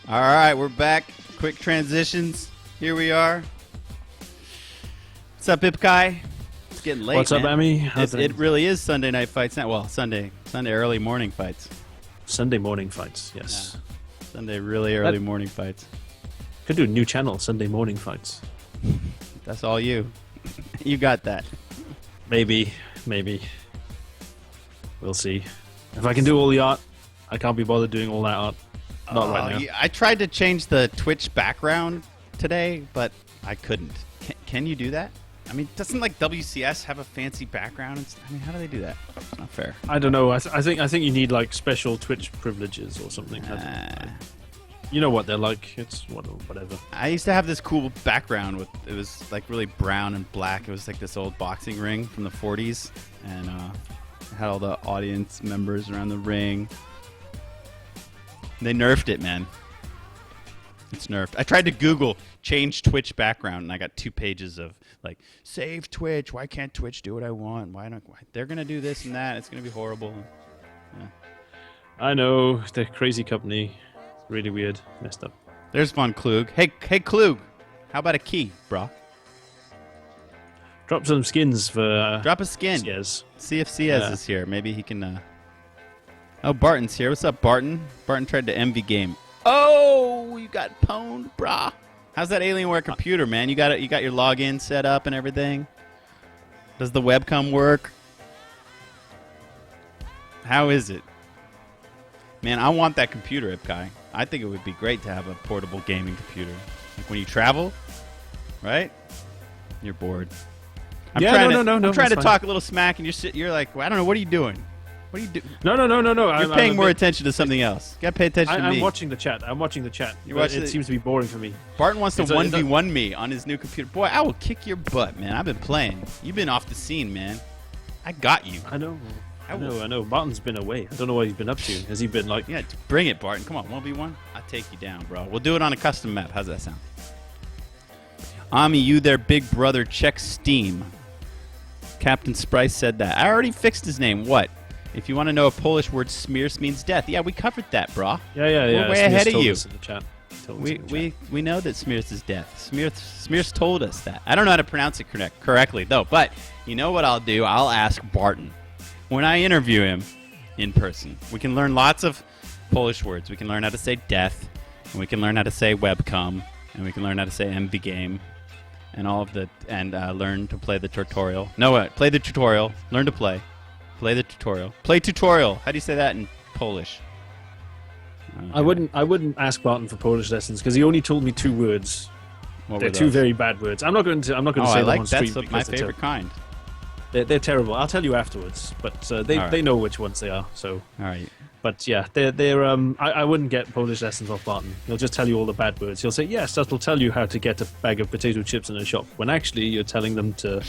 All right, we're back. Quick transitions. Here we are. What's up, Ipkai? It's getting late. What's up, man. Emmy? It really is Sunday night fights now. Well, Sunday early morning fights. Sunday morning fights, yes. Yeah. Sunday really early morning fights. Could do a new channel, Sunday morning fights. That's all you. You got that. Maybe. We'll see. If I can do all the art, I can't be bothered doing all that art. Not right now. Yeah, I tried to change the Twitch background today, but I couldn't. Can you do that? I mean, doesn't like WCS have a fancy background? I mean, how do they do that? It's not fair. I don't know. I think you need like special Twitch privileges or something. You know what they're like. It's whatever. I used to have this cool background it was like really brown and black. It was like this old boxing ring from the 40s, and it had all the audience members around the ring. They nerfed it, man. It's nerfed. I tried to Google change Twitch background, and I got 2 pages of like save Twitch. Why can't Twitch do what I want? Why they're gonna do this and that? It's gonna be horrible. Yeah. I know, the crazy company. Really weird. Messed up. There's Von Klug. Hey Klug, how about a key, bro? Drop some skins for drop a skin. Ciez. See if Ciez is here. Maybe he can. Oh, Barton's here. What's up, Barton? Barton tried to envy game. Oh, you got pwned, brah. How's that Alienware computer, man? You got it. You got your login set up and everything. Does the webcam work? How is it? Man, I want that computer, Ipkai. I think it would be great to have a portable gaming computer. Like when you travel, right? You're bored. I'm trying to talk a little smack, and you're like, well, I don't know. What are you doing? What are you doing? No. You're paying more attention to something else. You gotta pay attention to me. I'm watching the chat. It seems to be boring for me. Barton wants to 1v1 me on his new computer. Boy, I will kick your butt, man. I've been playing. You've been off the scene, man. I got you. I know. Barton's been away. I don't know what he's been up to. Has he been like... Yeah, bring it, Barton. Come on, 1v1. I'll take you down, bro. We'll do it on a custom map. How's that sound? Ami, you there, big brother. Check Steam. Captain Sprice said that. I already fixed his name. What? If you want to know, a Polish word, Smierc means death. Yeah, we covered that, bro. Yeah. We're way ahead of you. In the chat. We know that Smierc is death. Smierc told us that. I don't know how to pronounce it correctly, though. But you know what I'll do? I'll ask Barton. When I interview him in person, we can learn lots of Polish words. We can learn how to say death, and we can learn how to say webcam, and we can learn how to say MV game, and all of the learn to play the tutorial. No, play the tutorial. Learn to play. Play the tutorial. Play tutorial. How do you say that in Polish? I wouldn't ask Barton for Polish lessons because he only told me 2 words. They're 2 very bad words. I'm not going to say them on stream. That's my favorite kind. They're terrible. I'll tell you afterwards, but they know which ones they are. So all right. But yeah, they're I wouldn't get Polish lessons off Barton. He'll just tell you all the bad words. He'll say, yes, that'll tell you how to get a bag of potato chips in a shop, when actually you're telling them to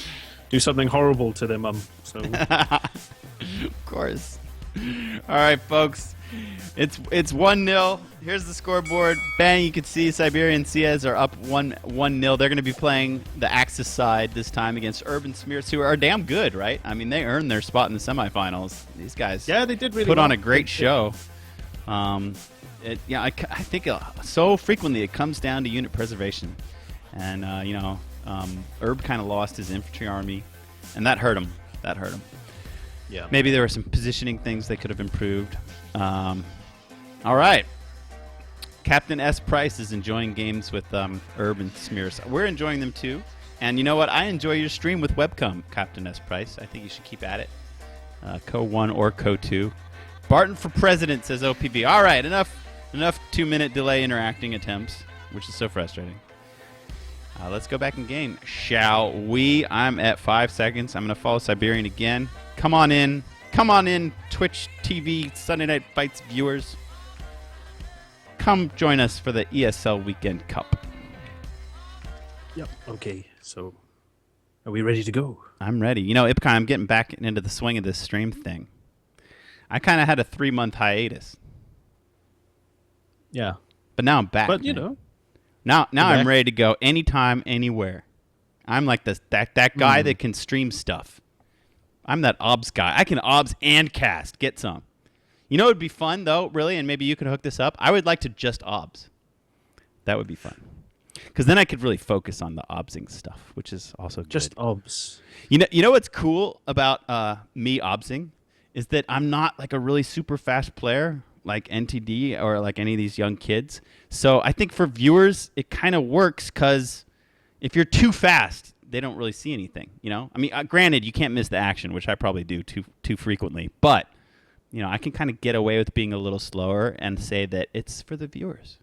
do something horrible to their mum. So of course. All right, folks. It's 1-0. Here's the scoreboard. Bang, you can see Siberian Ciez are up 1-0. They're going to be playing the Axis side this time against Urb1 Smierc, who are damn good, right? I mean, they earned their spot in the semifinals. These guys they did really put on a great show. I think so frequently it comes down to unit preservation. And, Urb kind of lost his infantry army, and that hurt him. Yeah. Maybe there were some positioning things they could have improved. All right. Captain S. Price is enjoying games with Urb1 Smierc. We're enjoying them too. And you know what? I enjoy your stream with webcam, Captain S. Price. I think you should keep at it. Co-1 or Co-2. Barton for president, says OPV. All right, enough 2-minute delay interacting attempts, which is so frustrating. Let's go back in game, shall we? I'm at 5 seconds. I'm going to follow Siberian again. Come on in, Twitch TV Sunday Night Fights viewers. Come join us for the ESL Weekend Cup. Yep. Okay, so are we ready to go? I'm ready. You know, Ipkai, I'm getting back into the swing of this stream thing. I kind of had a 3-month hiatus. Yeah. But now I'm back. But, Now I'm ready to go anytime, anywhere. I'm like that guy that can stream stuff. I'm that OBS guy. I can OBS and cast. Get some. You know what would be fun, though, really, and maybe you could hook this up? I would like to just OBS. That would be fun. Because then I could really focus on the obsing stuff, which is also good. Just obs. You know what's cool about me obsing is that I'm not like a really super fast player like NTD or like any of these young kids. So I think for viewers, it kind of works because if you're too fast, they don't really see anything. You know, I mean, granted, you can't miss the action, which I probably do too frequently. But you know, I can kind of get away with being a little slower and say that it's for the viewers.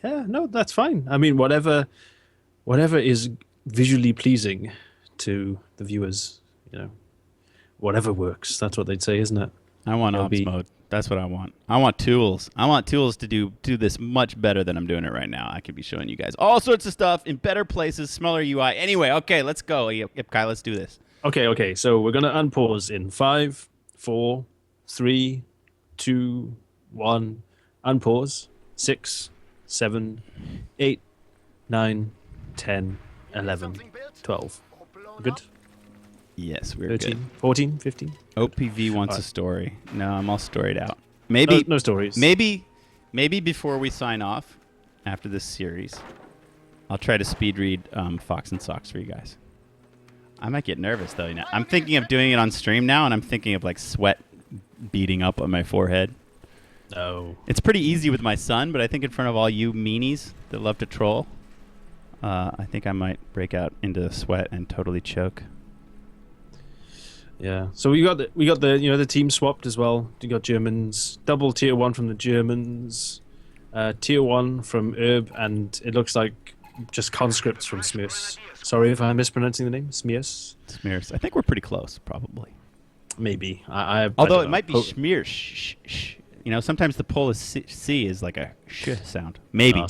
Yeah, no, that's fine. I mean, whatever is visually pleasing to the viewers, you know, whatever works. That's what they'd say, isn't it? I want ops mode. That's what I want. I want tools. I want tools to do this much better than I'm doing it right now. I could be showing you guys all sorts of stuff in better places, smaller UI. Anyway, okay, let's go. Yep, Kai, let's do this. Okay. So we're gonna unpause in 5, 4, 3, 2, 1. Unpause. 6, 7, 8, 9, 10, 11, 12. Good? Yes, we're 13, good. 14, 15. OPV wants a story. No, I'm all storied out. Maybe no stories. Maybe before we sign off after this series, I'll try to speed read Fox and Socks for you guys. I might get nervous though. You know, I'm thinking of doing it on stream now, and I'm thinking of like sweat beating up on my forehead. No. It's pretty easy with my son, but I think in front of all you meanies that love to troll, I think I might break out into sweat and totally choke. Yeah. So we got the the team swapped as well. You got Germans, double tier 1 from the Germans, tier 1 from Urb, and it looks like just conscripts from Smierc. Sorry if I'm mispronouncing the name. Smierc. I think we're pretty close, probably. Maybe. Although it might be Smierc. You know, sometimes the Polish C is like a sh sound. Maybe.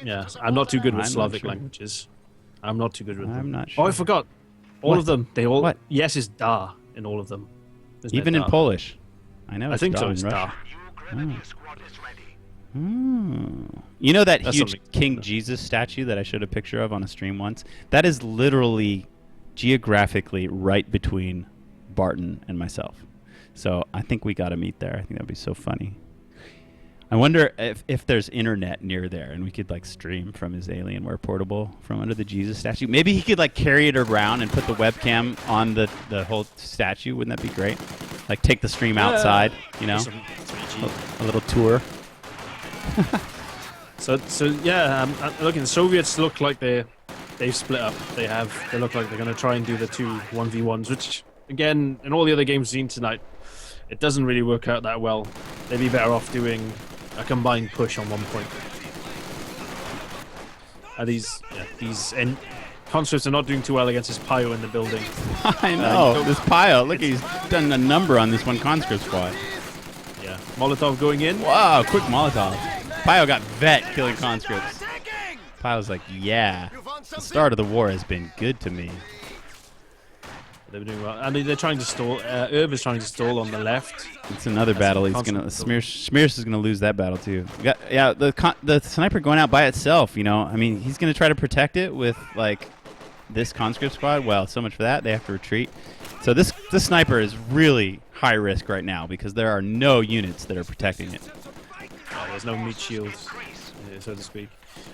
Yeah, I'm not too good with Slavic languages. I'm not too good with them. I'm not sure. Oh, I forgot. All of them. They all. What? Yes is da in all of them. Even in Polish. I know. I think so. It's da. You know that huge King Jesus statue that I showed a picture of on a stream once? That is literally geographically right between Barton and myself. So I think we got to meet there. I think that'd be so funny. I wonder if there's internet near there and we could like stream from his Alienware portable from under the Jesus statue. Maybe he could like carry it around and put the webcam on the whole statue. Wouldn't that be great? Like take the stream outside, you know? A little tour. So yeah, look, the Soviets look like they've split up. They look like they're going to try and do the 2 1v1s, which again, in all the other games seen tonight, it doesn't really work out that well. They'd be better off doing a combined push on one point. These conscripts are not doing too well against this Pio in the building. I know, this Pio. Look, he's done a number on this one conscript squad. Yeah, Molotov going in. Wow, quick Molotov. Pio got vet killing conscripts. Pio's like, yeah, the start of the war has been good to me. They're doing well. I mean, they're trying to stall. Urb is trying to stall on the left. It's another battle. He's gonna Smierc is gonna lose that battle too. The sniper going out by itself. You know, I mean, he's gonna try to protect it with like this conscript squad. Well, so much for that. They have to retreat. So this sniper is really high risk right now because there are no units that are protecting it. There's no meat shields, so to speak.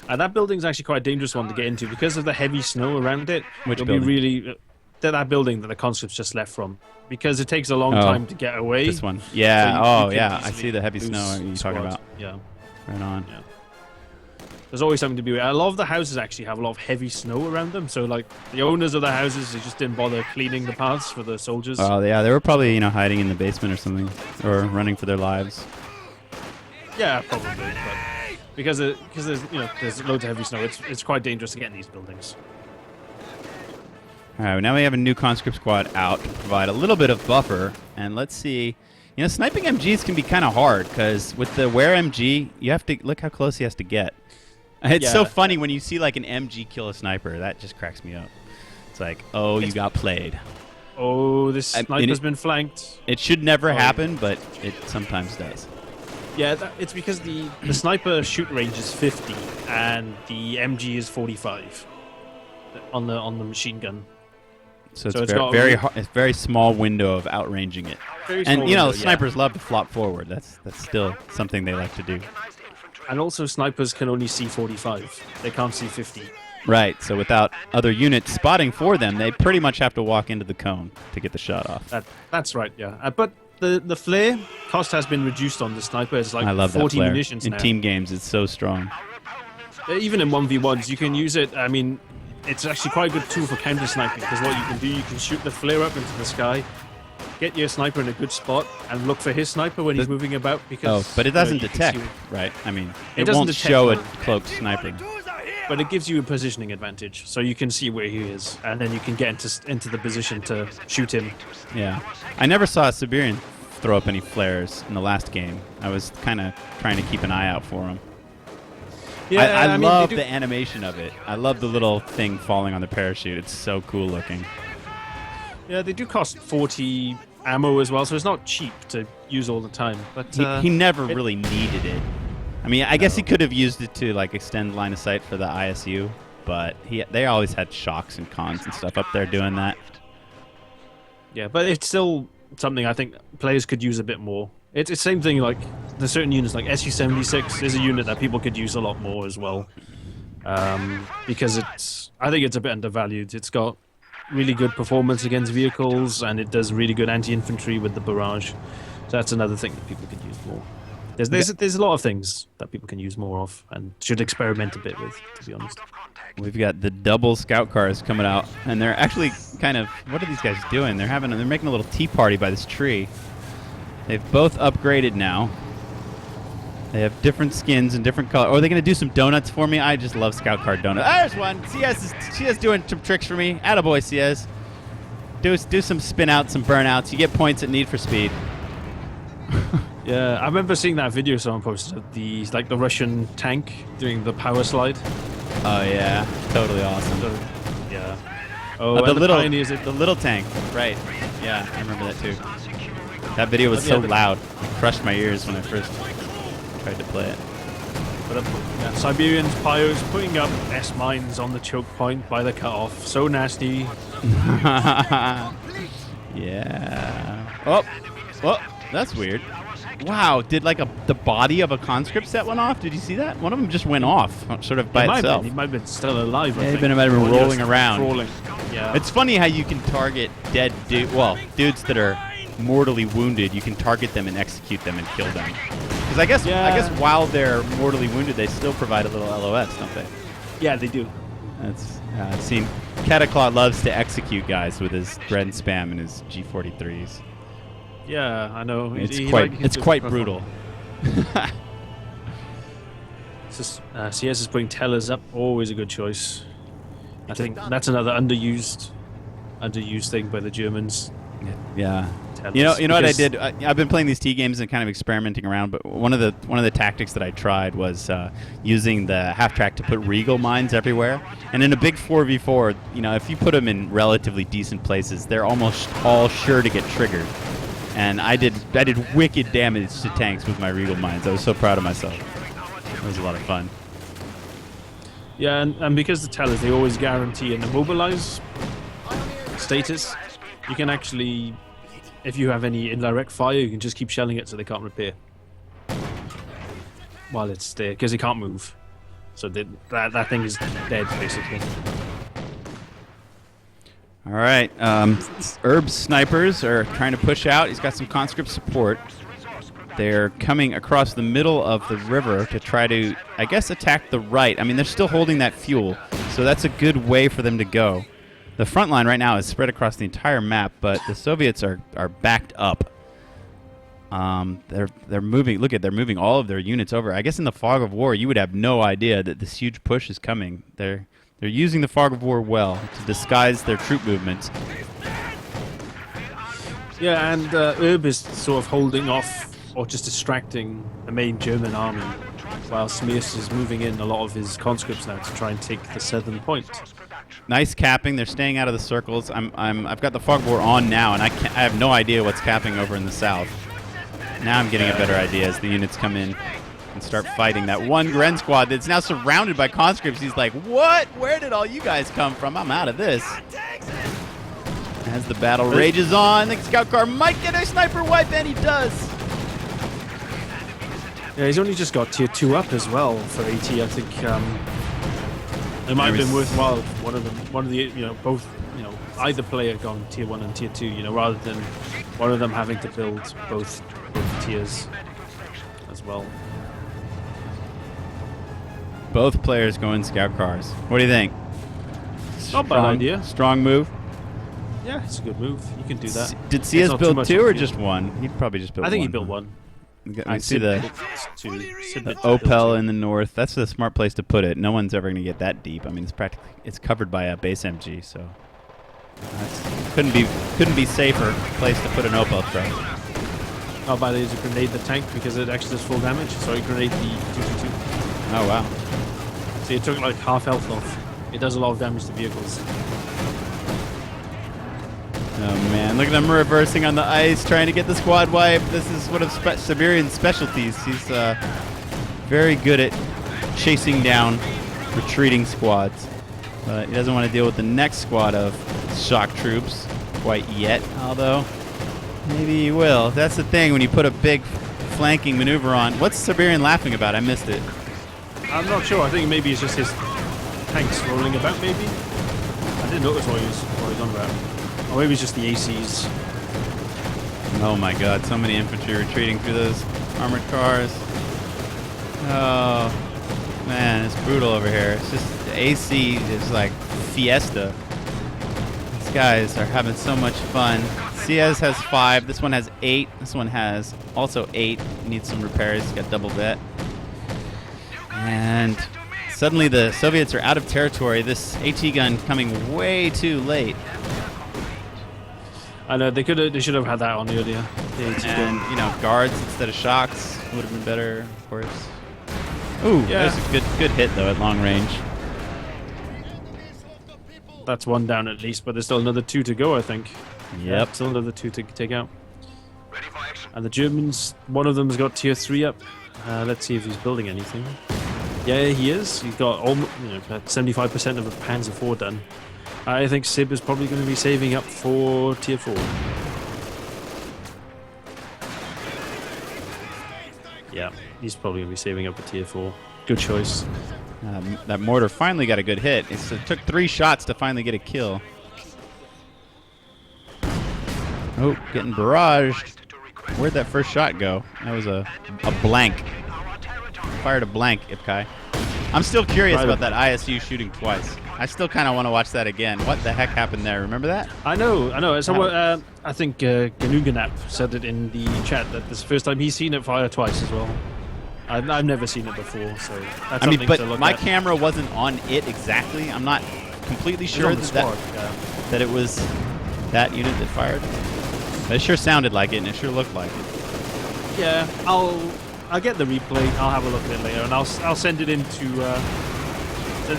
That building's actually quite a dangerous one to get into because of the heavy snow around it. Which it'll be really. That building that the conscripts just left from, because it takes a long time to get away. This one, yeah. So yeah. I see the heavy snow you're talking about. Yeah, right on. Yeah. There's always something to be. A lot of the houses actually have a lot of heavy snow around them, so like the owners of the houses, they just didn't bother cleaning the paths for the soldiers. Oh yeah, they were probably hiding in the basement or something, or running for their lives. Yeah, probably. But because there's loads of heavy snow, it's quite dangerous to get in these buildings. All right, now we have a new conscript squad out to provide a little bit of buffer, and let's see. Sniping MGs can be kind of hard because with the Where MG, you have to look how close he has to get. It's so funny when you see like an MG kill a sniper. That just cracks me up. It's like, oh, you got played. Oh, this sniper's been flanked. It should never happen, but it sometimes does. Yeah, it's because the sniper shoot range is 50 and the MG is 45 on the machine gun. So it's a very small window of outranging it. And snipers love to flop forward. That's still something they like to do. And also, snipers can only see 45. They can't see 50. Right, so without other units spotting for them, they pretty much have to walk into the cone to get the shot off. That's right, yeah. But the flare cost has been reduced on the sniper. It's like I love 40 that flare. munitions In now. team games, it's so strong. Even in 1v1s, you can use it. I mean, it's actually quite a good tool for counter sniping because what you can do, you can shoot the flare up into the sky, get your sniper in a good spot, and look for his sniper when he's moving about. Because but it doesn't you can detect, see- right? I mean, It it doesn't won't detect, show a no. cloaked sniper. But it gives you a positioning advantage, so you can see where he is, and then you can get into the position to shoot him. Yeah. I never saw a Siberian throw up any flares in the last game. I was kind of trying to keep an eye out for him. Yeah, I mean, love they do- the animation of it. I love the little thing falling on the parachute. It's so cool looking. Yeah, they do cost 40 ammo as well, so it's not cheap to use all the time. But He never really needed it. I mean, I guess he could have used it to like extend line of sight for the ISU, but they always had shocks and cons and stuff up there doing that. yeah, but it's still something I think players could use a bit more. It's the same thing like there's certain units like SU-76 is a unit that people could use a lot more as well, because I think it's a bit undervalued. It's got really good performance against vehicles, and it does really good anti-infantry with the barrage. So that's another thing that people could use more. There's a lot of things that people can use more of and should experiment a bit with, to be honest. We've got the double scout cars coming out, and they're actually kind of, what are these guys doing? They're making a little tea party by this tree. They've both upgraded now. They have different skins and different colors. Oh, are they going to do some donuts for me? I just love scout car donuts. There's one. Ciez doing some tricks for me. Attaboy, Ciez. Do some spin outs, some burnouts. You get points at Need for Speed. Yeah, I remember seeing that video someone posted of the Russian tank doing the power slide. Oh yeah, totally awesome. So, yeah. Oh, the and the little tank. Right. Yeah, I remember that too. That video was so loud. It crushed my ears when I first tried to play it. But Siberian's pyros putting up S mines on the choke point by the cutoff. So nasty. Yeah. Oh, that's weird. Wow, did the body of a conscript set one off? Did you see that? One of them just went off, sort of by itself. He might have been still alive. Yeah, he might have been rolling around. Crawling. Yeah. It's funny how you can target dead dudes that are mortally wounded. You can target them and execute them and kill them. Because I guess while they're mortally wounded, they still provide a little LOS, don't they? Yeah, they do. That's I've seen. Cataclaw loves to execute guys with his bread and spam and his G43s. Yeah, I know. It's quite brutal. Ciez is putting tellers up. Always a good choice. I think that's another underused thing by the Germans. Yeah. Tellers. You know what I did? I've been playing these T games and kind of experimenting around. But one of the tactics that I tried was using the half track to put regal mines everywhere. And in a big 4v4, if you put them in relatively decent places, they're almost all sure to get triggered. And I did wicked damage to tanks with my regal mines. I was so proud of myself. It was a lot of fun. Yeah, and because the tellers, they always guarantee an immobilize status, you can actually, if you have any indirect fire, you can just keep shelling it so they can't repair while it's there, because it can't move. So that thing is dead, basically. All right, Urb's snipers are trying to push out. He's got some conscript support. They're coming across the middle of the river to try to, I guess, attack the right. I mean, they're still holding that fuel, so that's a good way for them to go. The front line right now is spread across the entire map, but the Soviets are backed up. They're moving. Look they're moving all of their units over. I guess in the fog of war, you would have no idea that this huge push is coming. They're using the fog of war well to disguise their troop movements. Yeah, and Urb is sort of holding off or just distracting the main German army, while Smierc is moving in a lot of his conscripts now to try and take the southern point. Nice capping. They're staying out of the circles. I've got the fog of war on now, and I have no idea what's capping over in the south. Now I'm getting a better idea as the units come in and start fighting that one Gren squad that's now surrounded by conscripts. He's like, what? Where did all you guys come from? I'm out of this. As the battle rages on, the scout car might get a sniper wipe, and he does. Yeah, he's only just got tier 2 up as well for AT. I think it might have been worthwhile if one of the both either player gone tier 1 and tier 2, rather than one of them having to build both tiers as well. Both players go in scout cars. What do you think? Not bad idea. Strong move. Yeah, it's a good move. You can do that. Did Ciez build 2 or just 1? He probably just built 1. I think he built 1. I see the Opel in the north. That's the smart place to put it. No one's ever going to get that deep. I mean, it's covered by a base MG, so couldn't be safer place to put an Opel truck. How bad is it grenade the tank because it actually does full damage? Sorry, grenade the 222. Oh wow! So it took like half health off. It does a lot of damage to vehicles. Oh man, look at him reversing on the ice, trying to get the squad wipe. This is one of Siberian's specialties. He's very good at chasing down retreating squads. But he doesn't want to deal with the next squad of shock troops quite yet, although maybe he will. That's the thing when you put a big flanking maneuver on. What's Siberian laughing about? I missed it. I'm not sure. I think maybe it's just his tanks rolling about, maybe. I didn't notice what he was on about. Or maybe it's just the ACs. Oh my god, so many infantry retreating through those armored cars. Oh, man, it's brutal over here. It's just, the AC is like fiesta. These guys are having so much fun. Ciez has 5, this one has 8, this one has also 8. Needs some repairs, he's got double that. And suddenly the Soviets are out of territory. This AT gun coming way too late. I know they should have had that on earlier. And guards instead of shocks would have been better, of course. Ooh, yeah. There's a good hit though at long range. That's 1 down at least, but there's still another 2 to go, I think. Yep. Yeah, still another 2 to take out. And the Germans, one of them's got tier 3 up. Let's see if he's building anything. Yeah, he is. He's got almost 75% of a Panzer IV done. I think Sib is probably going to be saving up for tier 4. Yeah, he's probably going to be saving up for tier 4. Good choice. That mortar finally got a good hit. It took 3 shots to finally get a kill. Oh, getting barraged. Where'd that first shot go? That was a blank. Fired a blank, Ipkai. I'm still curious about that ISU shooting twice. I still kind of want to watch that again. What the heck happened there? Remember that? I know. So, I think Ganuganap said it in the chat that this is the first time he's seen it fire twice as well. I've never seen it before, so that's something to look my at. camera wasn't on it exactly. I'm not completely sure that it was that unit that fired. But it sure sounded like it, and it sure looked like it. Yeah, I'll get the replay. I'll have a look at it later, and I'll send it into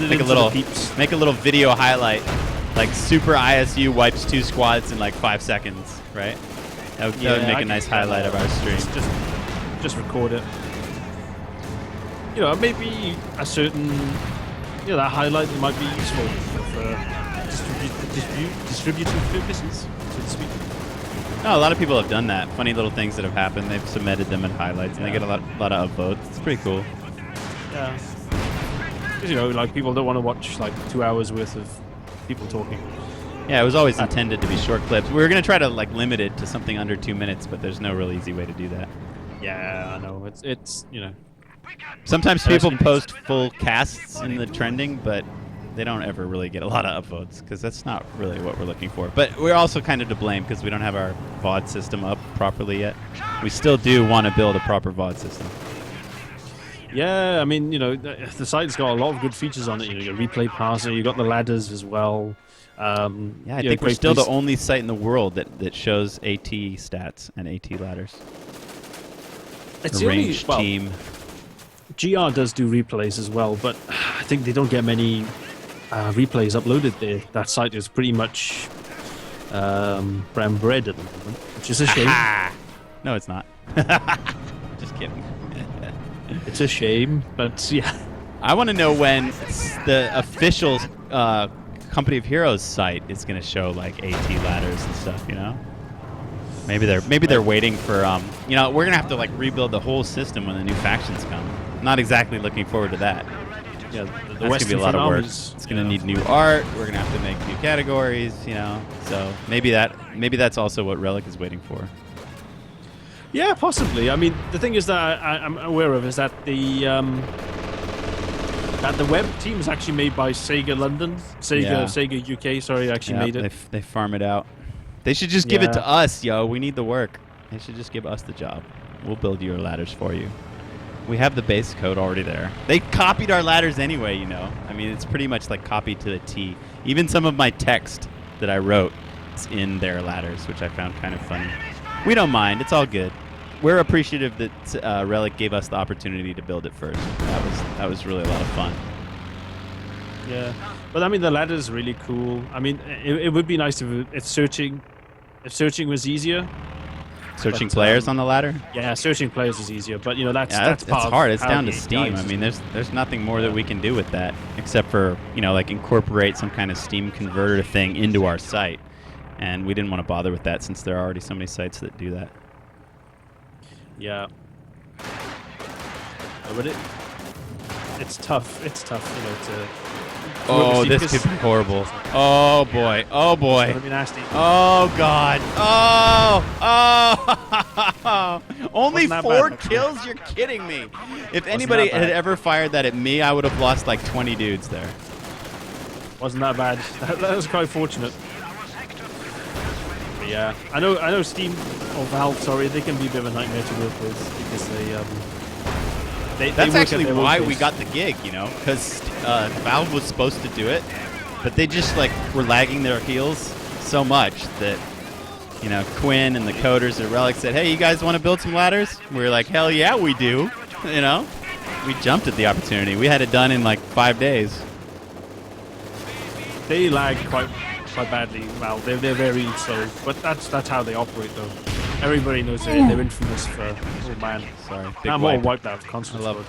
make a little video highlight, like Super ISU wipes 2 squads in like 5 seconds, right? That would make a nice highlight of our stream. Just record it. Maybe a certain that highlight might be useful for distributive purposes, so to speak. No, a lot of people have done that. Funny little things that have happened. They've submitted them in highlights, and they get a lot of upvotes. It's pretty cool. Yeah. Because, like, people don't want to watch, like, 2 hours worth of people talking. Yeah, it was always intended to be short clips. We were going to try to, like, limit it to something under 2 minutes, but there's no real easy way to do that. Yeah, I know. It's Sometimes people post full casts in the trending, but they don't ever really get a lot of upvotes because that's not really what we're looking for. But we're also kind of to blame because we don't have our VOD system up properly yet. We still do want to build a proper VOD system. Yeah, I mean, the site's got a lot of good features on it. You got replay parser, you got the ladders as well. I think we're still the only site in the world that shows AT stats and AT ladders. It's Arranged team. GR does do replays as well, but I think they don't get many replays uploaded there. That site is pretty much brown bread at the moment, which is a shame. No, it's not. Just kidding. It's a shame, but yeah. I want to know when the official Company of Heroes site is going to show like AT ladders and stuff, they're waiting for we're gonna have to like rebuild the whole system when the new factions come. Not exactly looking forward to that. Yeah, That's gonna be a lot of work. It's gonna need new art. We're gonna have to make new categories. So maybe that's also what Relic is waiting for. Yeah, possibly. I mean, the thing is that I'm aware of is that the web team is actually made by Sega London, Sega UK. Sorry, actually made it. They farm it out. They should just give it to us, yo. We need the work. They should just give us the job. We'll build your ladders for you. We have the base code already there. They copied our ladders anyway, I mean, it's pretty much like copied to the T. Even some of my text that I wrote is in their ladders, which I found kind of funny. We don't mind. It's all good. We're appreciative that Relic gave us the opportunity to build it first. That was really a lot of fun. Yeah, but I mean, the ladder is really cool. I mean, it would be nice if searching was easier. Searching players on the ladder? Yeah, searching players is easier, but that's hard. It's down to Steam. I mean, there's nothing more that we can do with that except for like incorporate some kind of Steam converter thing into our site, and we didn't want to bother with that since there are already so many sites that do that. Yeah. But it's tough. It's tough, to. Oh, this could be horrible. Oh boy. Oh boy. It's gonna be nasty. Oh god. Oh. Only 4 kills? You're kidding me. If anybody had ever fired that at me, I would have lost like 20 dudes there. Wasn't that bad. That was quite fortunate. But yeah, I know Steam or Valve. Sorry, they can be a bit of a nightmare to work with because That's actually why we got the gig, because Valve was supposed to do it, but they just were lagging their heels so much that Quinn and the coders at Relic said, "Hey, you guys want to build some ladders?" We were like, "Hell yeah, we do!" We jumped at the opportunity. We had it done in 5 days. They lag quite badly. Well, they're very slow, but that's how they operate, though. Everybody knows they're infamous for. Oh man, sorry. I'm all wiped out constantly. I love it.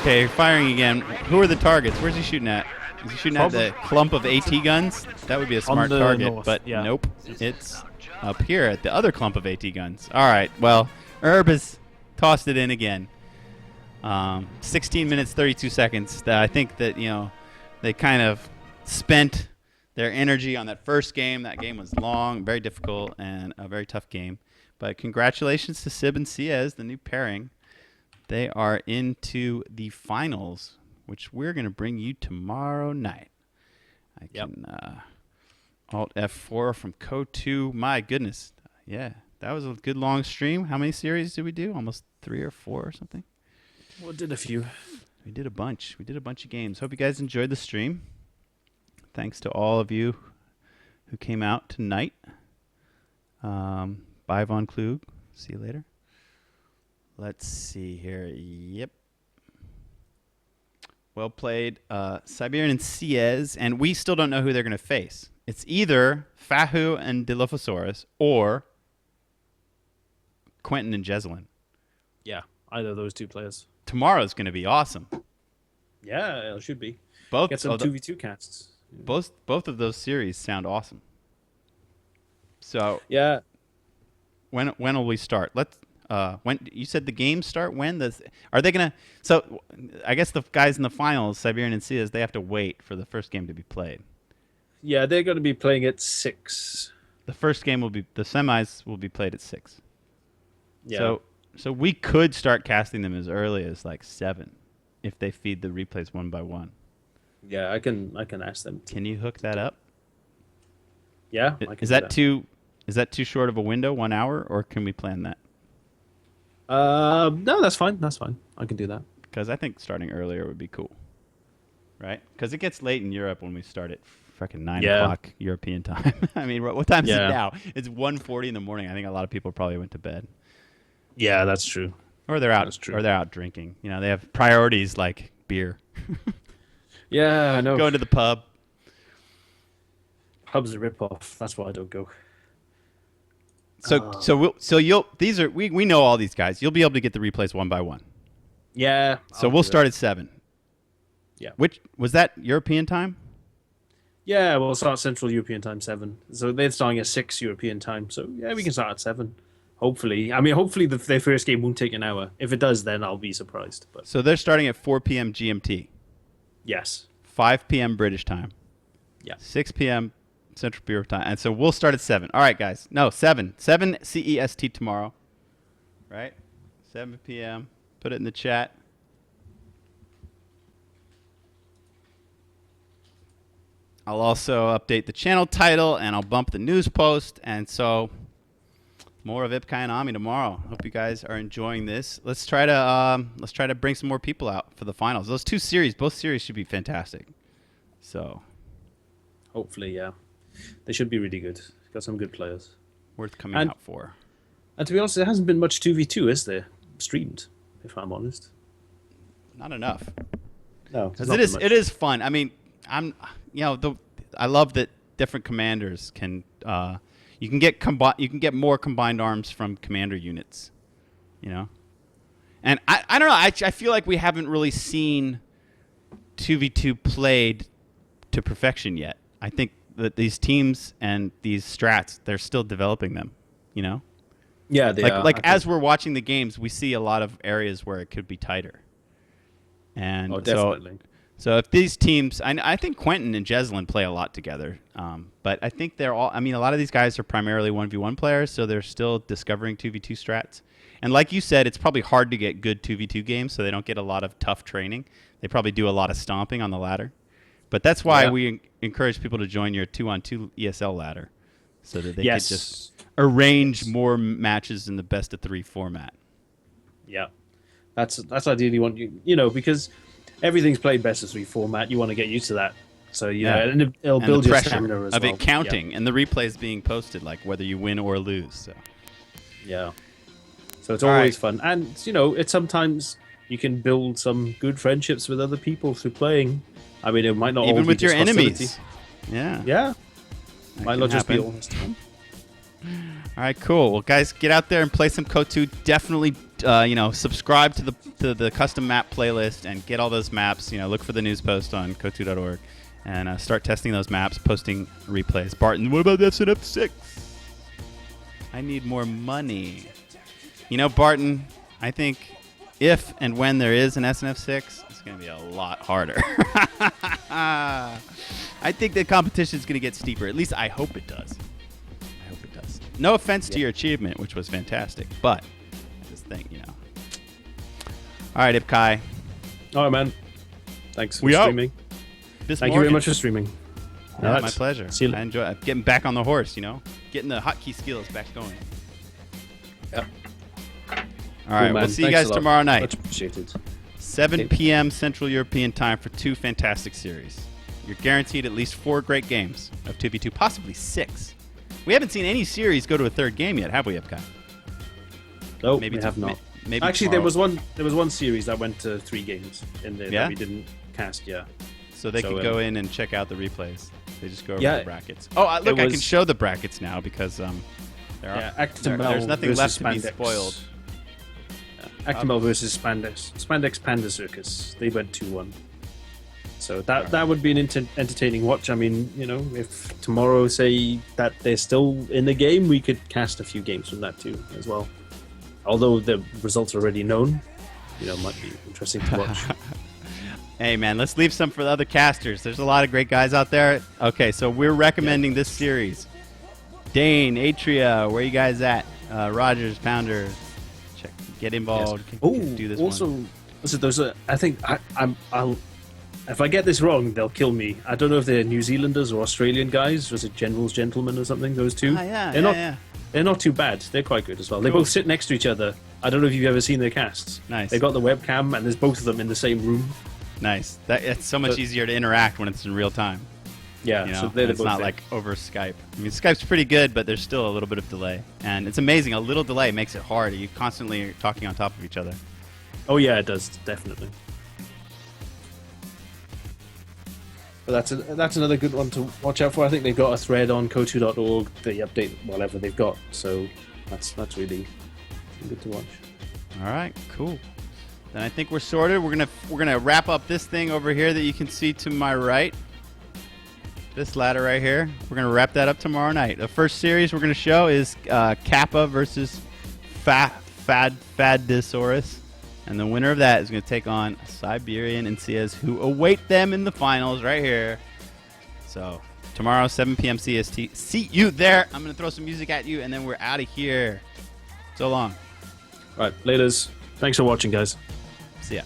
Okay, firing again. Who are the targets? Where's he shooting at? Is he shooting at the clump of AT guns? That would be a smart target, but nope. It's up here at the other clump of AT guns. All right, well, Urb has tossed it in again. 16 minutes, 32 seconds. I think that, they kind of spent their energy on that first game. That game was long, very difficult, and a very tough game. But congratulations to Sib and Ciez, the new pairing. They are into the finals, which we're going to bring you tomorrow night. I can Alt F4 from Code 2. My goodness. Yeah, that was a good long stream. How many series did we do? Almost 3 or 4 or something? Well, did a few. We did a bunch. We did a bunch of games. Hope you guys enjoyed the stream. Thanks to all of you who came out tonight. Bye, Von Klug. See you later. Let's see here. Yep. Well played. Siberian and Ciez, and we still don't know who they're going to face. It's either Fahu and Dilophosaurus or Quentin and Jezelin. Yeah, either of those 2 players. Tomorrow's going to be awesome. Yeah, it should be. Get some 2v2 casts. Both of those series sound awesome. So yeah, when will we start? When you said the games start? When are they gonna? So I guess the guys in the finals, Siberian and Ciez, they have to wait for the first game to be played. Yeah, they're going to be playing at 6. The first game the semis will be played at 6. Yeah. So we could start casting them as early as 7, if they feed the replays one by one. Yeah, I can ask them. Can you hook that up? Yeah. Is that too short of a window, 1 hour, or can we plan that? No, that's fine. That's fine. I can do that. Because I think starting earlier would be cool, right? Because it gets late in Europe when we start at freaking 9 o'clock European time. I mean, what time is it now? It's 1:40 in the morning. I think a lot of people probably went to bed. Yeah, that's true. Or they're out. Or they're out drinking. They have priorities like beer. Yeah, I know. Going to the pub. Pub's a rip-off. That's why I don't go. We know all these guys. You'll be able to get the replays one by one. Yeah. So we'll start at 7. Yeah. Which was that European time? Yeah, we'll start Central European time 7. So they're starting at 6 European time. So yeah, we can start at 7. Hopefully. I mean, hopefully their first game won't take an hour. If it does, then I'll be surprised. But So they're starting at 4 p.m. GMT, yes. 5 p.m. British time, Yeah. 6 p.m. Central Bureau time. And so we'll start at 7. All right, guys. No, 7. 7 CEST tomorrow. Right? 7 p.m. Put it in the chat. I'll also update the channel title, and I'll bump the news post. And so more of Ipkai and Ami tomorrow. Hope you guys are enjoying this. Let's try to bring some more people out for the finals. Those two series, both series should be fantastic. So Hopefully, yeah. They should be really good. Got some good players. worth coming out for. And to be honest, there hasn't been much 2v2, is there? Streamed, if I'm honest. Not enough. No, Because it is fun. I mean, I love that different commanders can you can get more combined arms from commander units, you know. And I don't know. I feel like we haven't really seen 2v2 played to perfection yet. I think that these teams and these strats, they're still developing them, you know. Yeah, they are. Like as we're watching the games, we see a lot of areas where it could be tighter. And definitely. So if these teams, I think Quentin and Jeslyn play a lot together, but I think they're all. I mean, a lot of these guys are primarily 1v1 players, so they're still discovering 2v2 strats. And like you said, it's probably hard to get good 2v2 games, so they don't get a lot of tough training. They probably do a lot of stomping on the ladder. But that's why we encourage people to join your 2-on-2 ESL ladder, so that they can just arrange more matches in the best of 3 format. Yeah, that's ideally what you know, because everything's played best of 3 format. You want to get used to that, so and it'll build your stamina as of well. It counting and the replays being posted, like whether you win or lose. So so it's always fun, and it's sometimes you can build some good friendships with other people through playing. I mean, it might not even all with be your just enemies. Yeah, That might can not just be happen. all this time. All right, cool. Well, guys, get out there and play some Code 2. Definitely, subscribe to the custom map playlist and get all those maps. Look for the news post on code2.org and start testing those maps, posting replays. Barton, what about SNF 6? I need more money. Barton, I think if and when there is an SNF 6, it's going to be a lot harder. I think the competition is going to get steeper. At least I hope it does. No offense to your achievement, which was fantastic, but I just think, All right, Ipkai. All right, man. Thanks for We out. streaming. Thank you very much for streaming. Yeah, All right. my pleasure. See you. I enjoy getting back on the horse, getting the hotkey skills back going. Yeah. All right, man. we'll see you Thanks guys a lot. tomorrow night. Much appreciated. 7 p.m. Central European time for 2 fantastic series. You're guaranteed at least 4 great games of 2v2, possibly 6. We haven't seen any series go to a third game yet, have we, Epcot? No, Maybe we have not. Maybe Actually, tomorrow. there was one series that went to 3 games in there Yeah? that we didn't cast. Yeah. So they can go in and check out the replays. They just go over Yeah. the brackets. Oh, look, I can was- show the brackets now because there's nothing left to be spoiled. Actimel versus Spandex Panda Circus. They went 2-1. So that would be an entertaining watch. I mean, if tomorrow say that they're still in the game, we could cast a few games from that too as well. Although the results are already known, might be interesting to watch. Hey, man, let's leave some for the other casters. There's a lot of great guys out there. Okay, so we're recommending this series. Dane, Atria, where you guys at? Rogers, Pounder, get involved. Yes. Do this also, one. those are. I think I'll. If I get this wrong, they'll kill me. I don't know if they're New Zealanders or Australian guys. Was it General's Gentlemen or something? Those two. They're not too bad. They're quite good as well. They both sit next to each other. I don't know if you've ever seen their casts. Nice. They've got the webcam, and there's both of them in the same room. Nice. It's so much easier to interact when it's in real time. Yeah, so it's not like over Skype. I mean, Skype's pretty good, but there's still a little bit of delay. And it's amazing. A little delay makes it hard. You constantly are talking on top of each other. Oh, yeah, it does. Definitely. But that's another good one to watch out for. I think they've got a thread on code2.org. They update whatever they've got. So that's really good to watch. All right, cool. Then I think we're sorted. We're gonna wrap up this thing over here that you can see to my right. this ladder right here. We're going to wrap that up tomorrow night. The first series we're going to show is Kappa versus Fadisaurus. And the winner of that is going to take on Siberian and Ciez, who await them in the finals right here. So tomorrow, 7 p.m. CST. See you there. I'm going to throw some music at you, and then we're out of here. So long. Right, laters. Thanks for watching, guys. See ya.